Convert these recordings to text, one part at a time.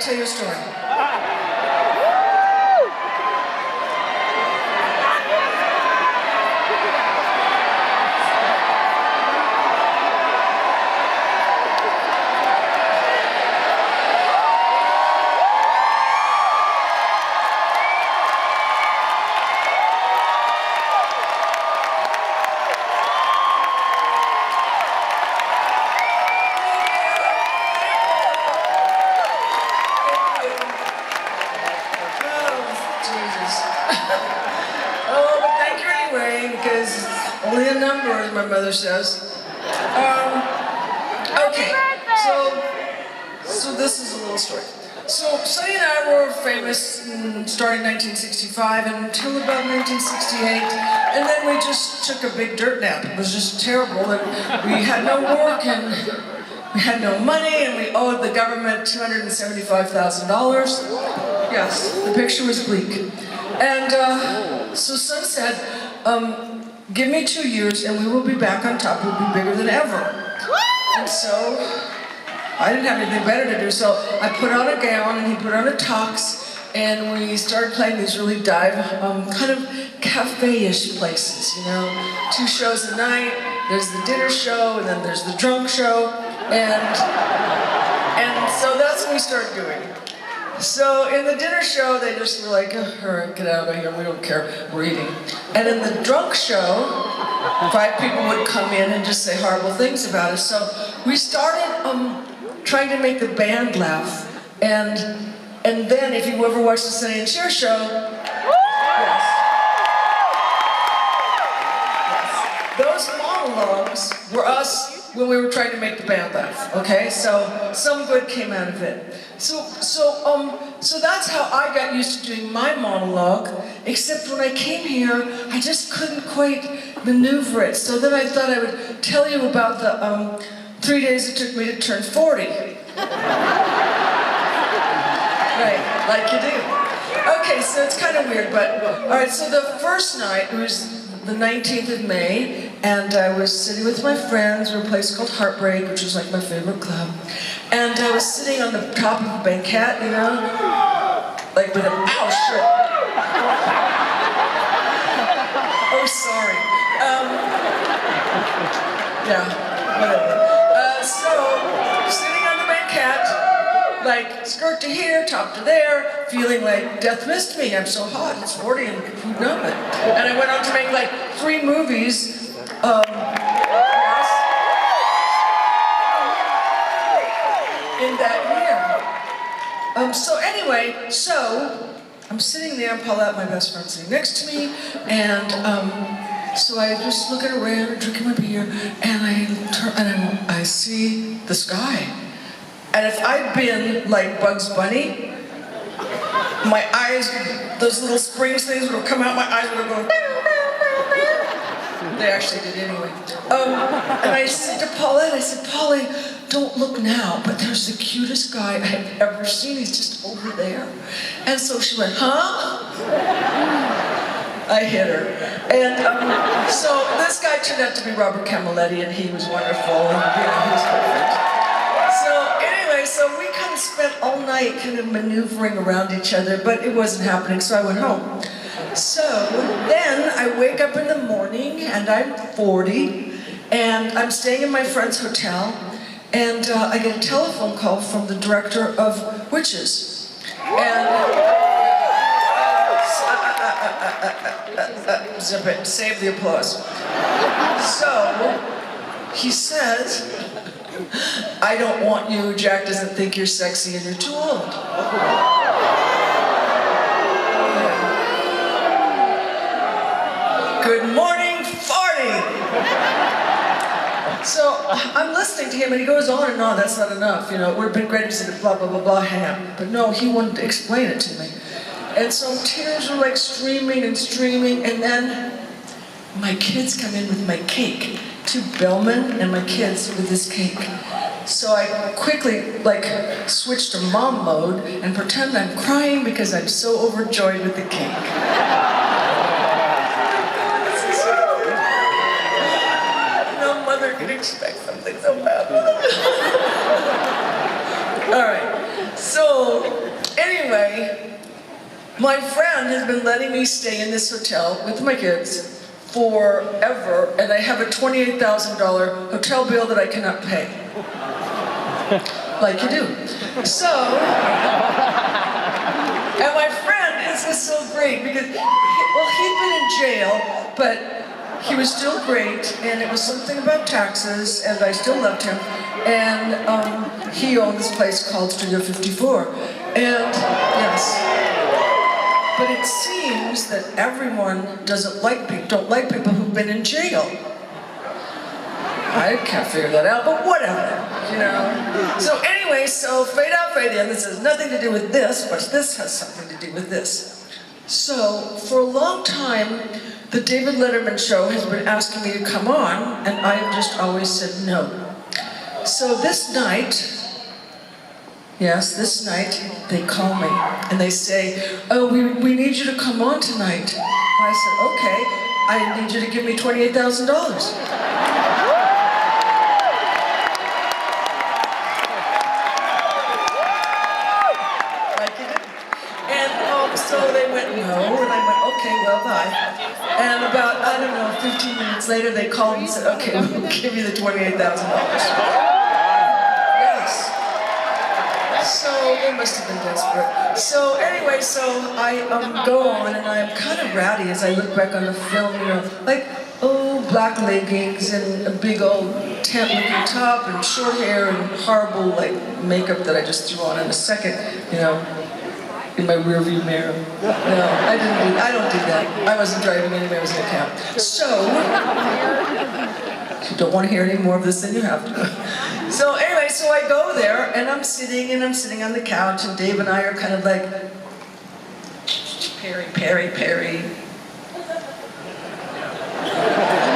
tell you a story. Oh, but thank you anyway, because it's only a number, as my mother says. Okay, so this is a little story. So Sonny and I were famous starting 1965 until about 1968, and then we just took a big dirt nap. It was just terrible, and we had no work, and we had no money, and we owed the government $275,000. Yes, the picture was bleak. And so Son said, give me 2 years and we will be back on top, we'll be bigger than ever. And so, I didn't have anything better to do, so I put on a gown and he put on a tux, and we started playing these really dive, kind of cafe-ish places, you know. 2 shows a night, there's the dinner show, and then there's the drunk show, and so that's what we started doing. So in the dinner show, they just were like, all right, get out of here, we don't care, we're eating. And in the drunk show, 5 people would come in and just say horrible things about us. So we started trying to make the band laugh. And then, if you ever watched the Sonny and Cher show, yes. Those monologues were us when we were trying to make the band laugh, okay? So some good came out of it. So that's how I got used to doing my monologue, except when I came here, I just couldn't quite maneuver it. So then I thought I would tell you about the 3 days it took me to turn 40. Right, like you do. Okay, so it's kind of weird, but, all right, so the first night, it was the 19th of May, and I was sitting with my friends at a place called Heartbreak, which was like my favorite club. And I was sitting on the top of a banquette, you know, like with an, ow, shit. Oh, sorry. Yeah, whatever. So, sitting on the banquette, like skirt to here, top to there, feeling like death missed me. I'm so hot, it's 40 and who'd known it. And I went on to make like 3 movies. In that year. So anyway, I'm sitting there, and Paulette, my best friend, sitting next to me, and so I just looking around, drinking my beer, and I see the sky. And if I'd been like Bugs Bunny, my eyes, those little springs things would have come out, my eyes would have gone. They actually did anyway. And I said to Paulette, I said, Polly, don't look now, but there's the cutest guy I've ever seen. He's just over there. And so she went, huh? I hit her. And so this guy turned out to be Robert Camilletti, and he was wonderful, and he was perfect. So anyway, so we kind of spent all night kind of maneuvering around each other, but it wasn't happening, so I went home. So then I wake up in the morning, and I'm 40, and I'm staying in my friend's hotel, and I get a telephone call from the director of Witches. And zip it, save the applause. So he says, I don't want you, Jack doesn't think you're sexy and you're too old. Good morning, 40! So I'm listening to him and he goes on and on, that's not enough, you know, it would have been great if he said blah, blah, blah, blah, ham. But no, he wanted to explain it to me. And so tears were like streaming and streaming, and then my kids come in with my cake. 2 bellmen and my kids with this cake. So I quickly like switched to mom mode and pretend I'm crying because I'm so overjoyed with the cake. Could expect something so bad. All right, so anyway, my friend has been letting me stay in this hotel with my kids forever, and I have a $28,000 hotel bill that I cannot pay. Like you do. So, and my friend is just so great because, he'd been in jail, but he was still great, and it was something about taxes, and I still loved him. And he owned this place called Studio 54. And, yes. But it seems that everyone don't like people who've been in jail. I can't figure that out, but whatever, you know. So anyway, so fade out, fade in. This has nothing to do with this, but this has something to do with this. So for a long time, the David Letterman show has been asking me to come on, and I've just always said no. So this night, yes, this night, they call me and they say, oh, we need you to come on tonight. And I said, okay, I need you to give me $28,000. So they went, no, and I went, okay, well, bye. And about, I don't know, 15 minutes later, they called and said, okay, we'll give you the $28,000. Yes. So they must have been desperate. So anyway, so I go on, and I'm kind of rowdy as I look back on the film, you know, like, oh, black leggings and a big old tent-looking top and short hair and horrible, like, makeup that I just threw on in a second, you know. In my rearview mirror. No, I don't do that. I wasn't driving anyway, I was in a cab. So, if you don't want to hear any more of this, then you have to. So anyway, so I go there, and I'm sitting on the couch, and Dave and I are kind of like, Perry.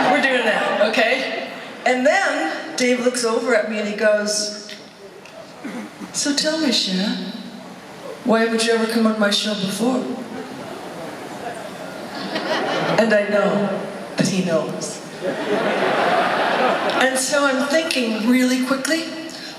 We're doing that, okay? And then Dave looks over at me and he goes, so tell me, Cher, why haven't you ever come on my show before? And I know that he knows. And so I'm thinking really quickly,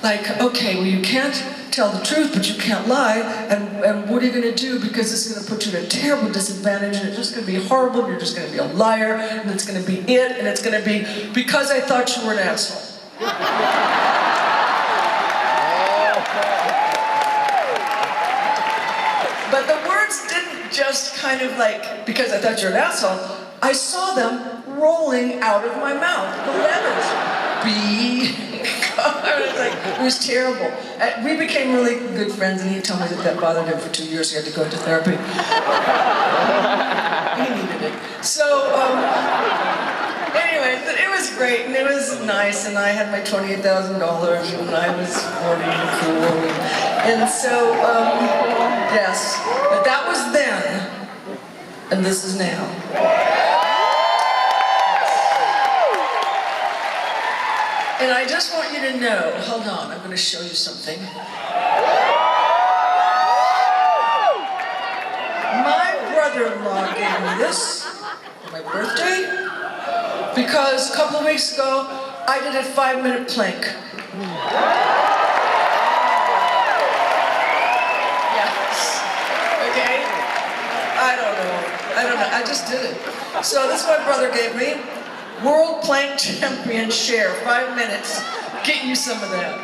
like, okay, well, you can't tell the truth, but you can't lie, and what are you going to do? Because this is going to put you at a terrible disadvantage, and it's just going to be horrible, and you're just going to be a liar, and it's going to be it, and it's going to be because I thought you were an asshole. But the words didn't just kind of like, because I thought you're an asshole, I saw them rolling out of my mouth, the letters. It was terrible. We became really good friends, and he told me that bothered him for 2 years. He had to go into therapy. He needed it. So, anyway, it was great, and it was nice, and I had my $28,000, and I was 40 and cool. And so, yes, but that was then, and this is now. And I just want you to know, hold on, I'm going to show you something. My brother-in-law gave me this for my birthday because a couple of weeks ago, I did a 5-minute plank. Yes. Okay? I don't know, I just did it. So this is what my brother gave me. World Plank Champion Cher, 5 minutes. Get you some of that.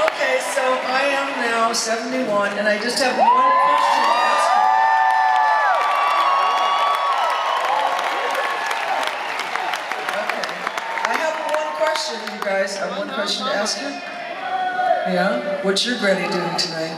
Okay, so I am now 71, and I just have one question to ask you. Okay, I have one question, you guys. I have one question to ask you. Yeah? What's your Granny doing tonight?